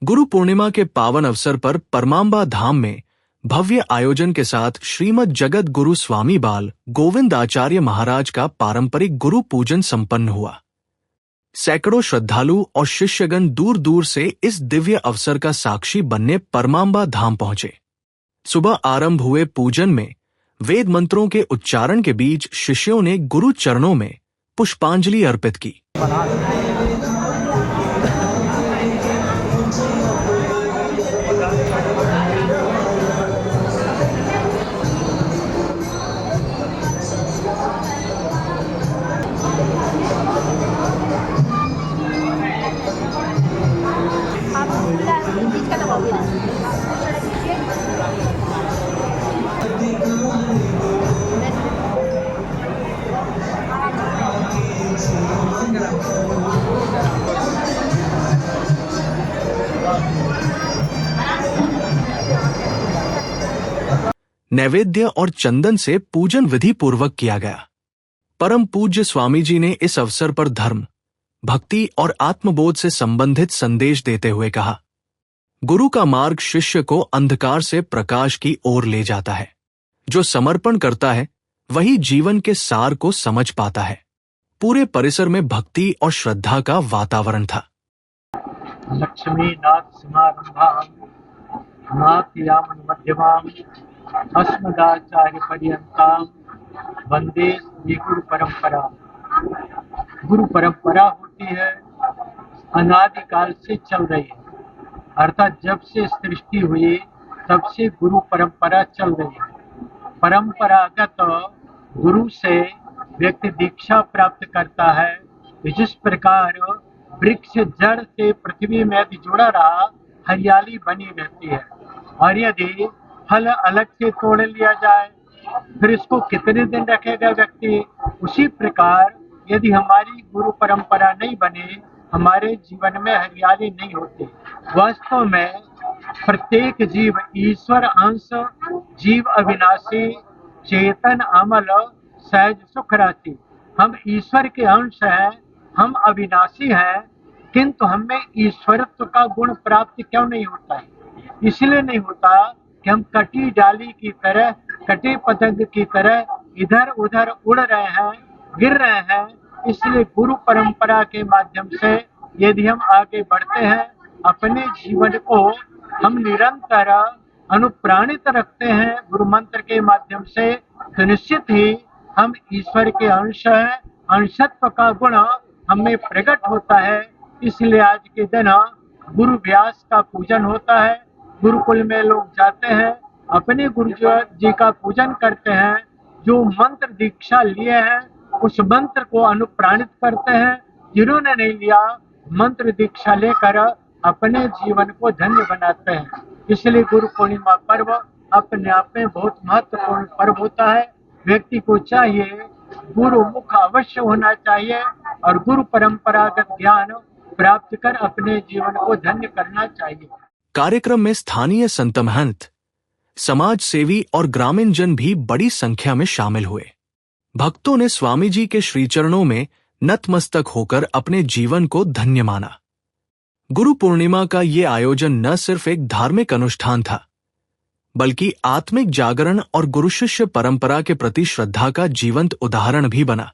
गुरु पूर्णिमा के पावन अवसर पर परमाम्बा धाम में भव्य आयोजन के साथ श्रीमद जगत गुरु स्वामी बाल गोविंद आचार्य महाराज का पारंपरिक गुरु पूजन संपन्न हुआ। सैकड़ों श्रद्धालु और शिष्यगण दूर दूर से इस दिव्य अवसर का साक्षी बनने परमाम्बा धाम पहुंचे। सुबह आरंभ हुए पूजन में वेद मंत्रों के उच्चारण के बीच शिष्यों ने गुरु चरणों में पुष्पांजलि अर्पित की। नैवेद्य और चंदन से पूजन विधि पूर्वक किया गया। परम पूज्य स्वामी जी ने इस अवसर पर धर्म, भक्ति और आत्मबोध से संबंधित संदेश देते हुए कहा, गुरु का मार्ग शिष्य को अंधकार से प्रकाश की ओर ले जाता है। जो समर्पण करता है वही जीवन के सार को समझ पाता है। पूरे परिसर में भक्ति और श्रद्धा का वातावरण था। लक्ष्मी नाथ समारंभाम नाथयामन मध्यमाम अस्मदाचार्य पर्यंताम वंदे श्री गुरु परंपरा। गुरु परंपरा होती है, अनादिकाल से चल रही है, अर्थात जब से सृष्टि हुई तब से गुरु परंपरा चल रही है। परंपरागत गुरु से व्यक्ति दीक्षा प्राप्त करता है। जिस प्रकार वृक्ष जड़ से पृथ्वी में यदि जुड़ा रहा, हरियाली बनी रहती है, और यदि फल अलग से तोड़ लिया जाए फिर इसको कितने दिन रखेगा व्यक्ति। उसी प्रकार यदि हमारी गुरु परंपरा नहीं बने, हमारे जीवन में हरियाली नहीं होती। वास्तव में प्रत्येक जीव ईश्वर अंश, जीव अविनाशी, चेतन अमल, सहज सुख राशि। हम ईश्वर के अंश हैं, हम अविनाशी हैं, किंतु हमें ईश्वरत्व का गुण प्राप्त क्यों नहीं होता है? इसलिए नहीं होता कि हम कटी डाली की तरह, कटे पतंग की तरह इधर उधर उड़ रहे हैं, गिर रहे हैं। इसलिए गुरु परंपरा के माध्यम से यदि हम आगे बढ़ते हैं, अपने जीवन को हम निरंतर अनुप्राणित रखते हैं गुरु मंत्र के माध्यम से, तो निश्चित ही हम ईश्वर के अंश हैं, अंशत्व का गुण हमें प्रकट होता है। इसलिए आज के दिन गुरु व्यास का पूजन होता है। गुरुकुल में लोग जाते हैं, अपने गुरु जी का पूजन करते हैं। जो मंत्र दीक्षा लिए हैं उस मंत्र को अनुप्राणित करते हैं। जिन्होंने नहीं लिया, मंत्र दीक्षा लेकर अपने जीवन को धन्य बनाते हैं। इसलिए गुरु पूर्णिमा पर्व अपने आप में बहुत महत्वपूर्ण पर्व होता है। व्यक्ति को चाहिए गुरु मुख अवश्य होना चाहिए और गुरु परंपरागत ज्ञान प्राप्त कर अपने जीवन को धन्य करना चाहिए। कार्यक्रम में स्थानीय संत महंत, समाज सेवी और ग्रामीण जन भी बड़ी संख्या में शामिल हुए। भक्तों ने स्वामी जी के श्रीचरणों में नतमस्तक होकर अपने जीवन को धन्य माना। गुरु पूर्णिमा का ये आयोजन न सिर्फ एक धार्मिक अनुष्ठान था, बल्कि आत्मिक जागरण और गुरु शिष्य परंपरा के प्रति श्रद्धा का जीवंत उदाहरण भी बना।